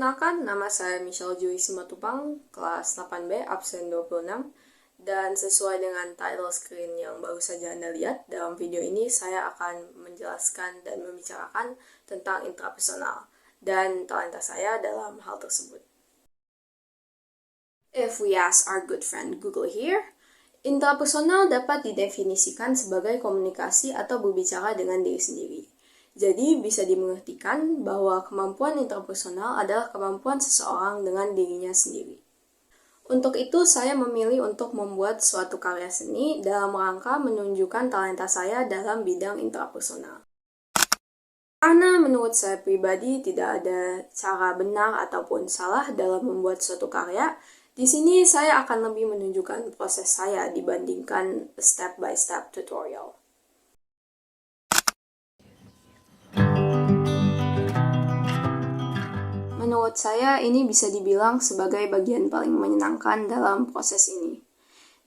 Perkenalkan, nama saya Michelle Joy Simatupang, kelas 8B, absen 26. Dan sesuai dengan title screen yang baru saja Anda lihat, dalam video ini saya akan menjelaskan dan membicarakan tentang intrapersonal dan talenta saya dalam hal tersebut. If we ask our good friend Google here, intrapersonal dapat didefinisikan sebagai komunikasi atau berbicara dengan diri sendiri. Jadi bisa dimengertikan bahwa kemampuan intrapersonal adalah kemampuan seseorang dengan dirinya sendiri. Untuk itu saya memilih untuk membuat suatu karya seni dalam rangka menunjukkan talenta saya dalam bidang intrapersonal. Karena menurut saya pribadi tidak ada cara benar ataupun salah dalam membuat suatu karya, di sini saya akan lebih menunjukkan proses saya dibandingkan step-by-step tutorial. Menurut saya, ini bisa dibilang sebagai bagian paling menyenangkan dalam proses ini.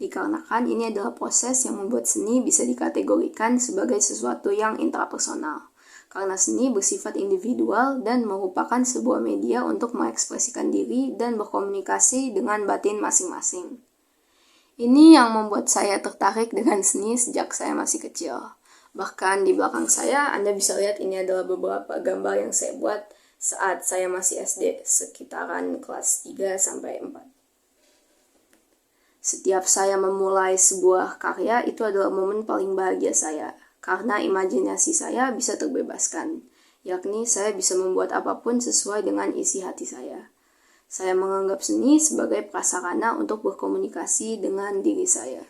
Dikarenakan ini adalah proses yang membuat seni bisa dikategorikan sebagai sesuatu yang intrapersonal. Karena seni bersifat individual dan merupakan sebuah media untuk mengekspresikan diri dan berkomunikasi dengan batin masing-masing. Ini yang membuat saya tertarik dengan seni sejak saya masih kecil. Bahkan di belakang saya, Anda bisa lihat ini adalah beberapa gambar yang saya buat saat saya masih SD, sekitaran kelas 3-4. Setiap saya memulai sebuah karya, itu adalah momen paling bahagia saya, karena imajinasi saya bisa terbebaskan, yakni saya bisa membuat apapun sesuai dengan isi hati saya. Saya menganggap seni sebagai prasarana untuk berkomunikasi dengan diri saya.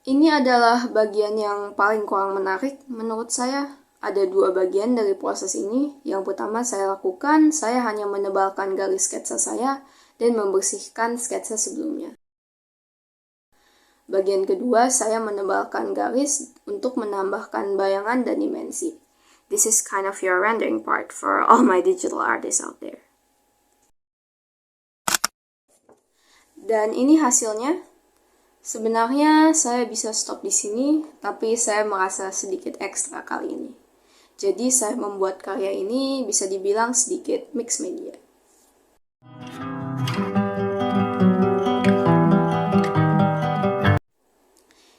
Ini adalah bagian yang paling kurang menarik menurut saya. Ada dua bagian dari proses ini. Yang pertama saya lakukan, saya hanya menebalkan garis sketsa saya dan membersihkan sketsa sebelumnya. Bagian kedua, saya menebalkan garis untuk menambahkan bayangan dan dimensi. This is kind of your rendering part for all my digital artists out there. Dan ini hasilnya. Sebenarnya saya bisa stop di sini, tapi saya merasa sedikit ekstra kali ini. Jadi saya membuat karya ini bisa dibilang sedikit mixed media.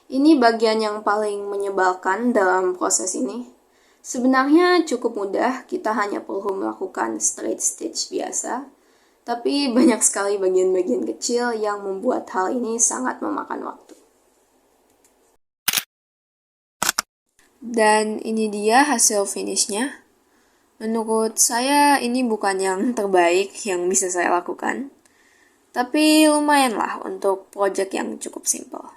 Ini bagian yang paling menyebalkan dalam proses ini. Sebenarnya cukup mudah, kita hanya perlu melakukan straight stitch biasa. Tapi banyak sekali bagian-bagian kecil yang membuat hal ini sangat memakan waktu. Dan ini dia hasil finishnya. Menurut saya ini bukan yang terbaik yang bisa saya lakukan. Tapi lumayanlah untuk project yang cukup simple.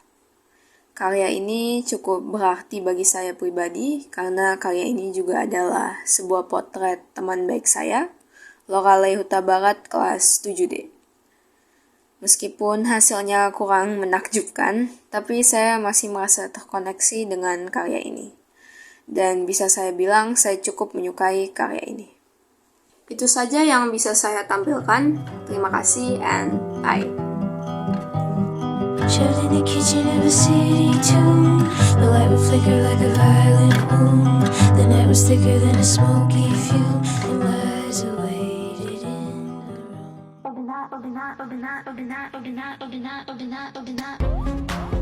Karya ini cukup berarti bagi saya pribadi karena karya ini juga adalah sebuah potret teman baik saya, Loralei Huta Barat kelas 7D. Meskipun hasilnya kurang menakjubkan, tapi saya masih merasa terkoneksi dengan karya ini. Dan bisa saya bilang saya cukup menyukai karya ini. Itu saja yang bisa saya tampilkan. Terima kasih and bye. Trapped in the kitchen of a city tomb. The light would flicker like a violent wound. The night was thicker than a smoky fume. And lies awaited in the room.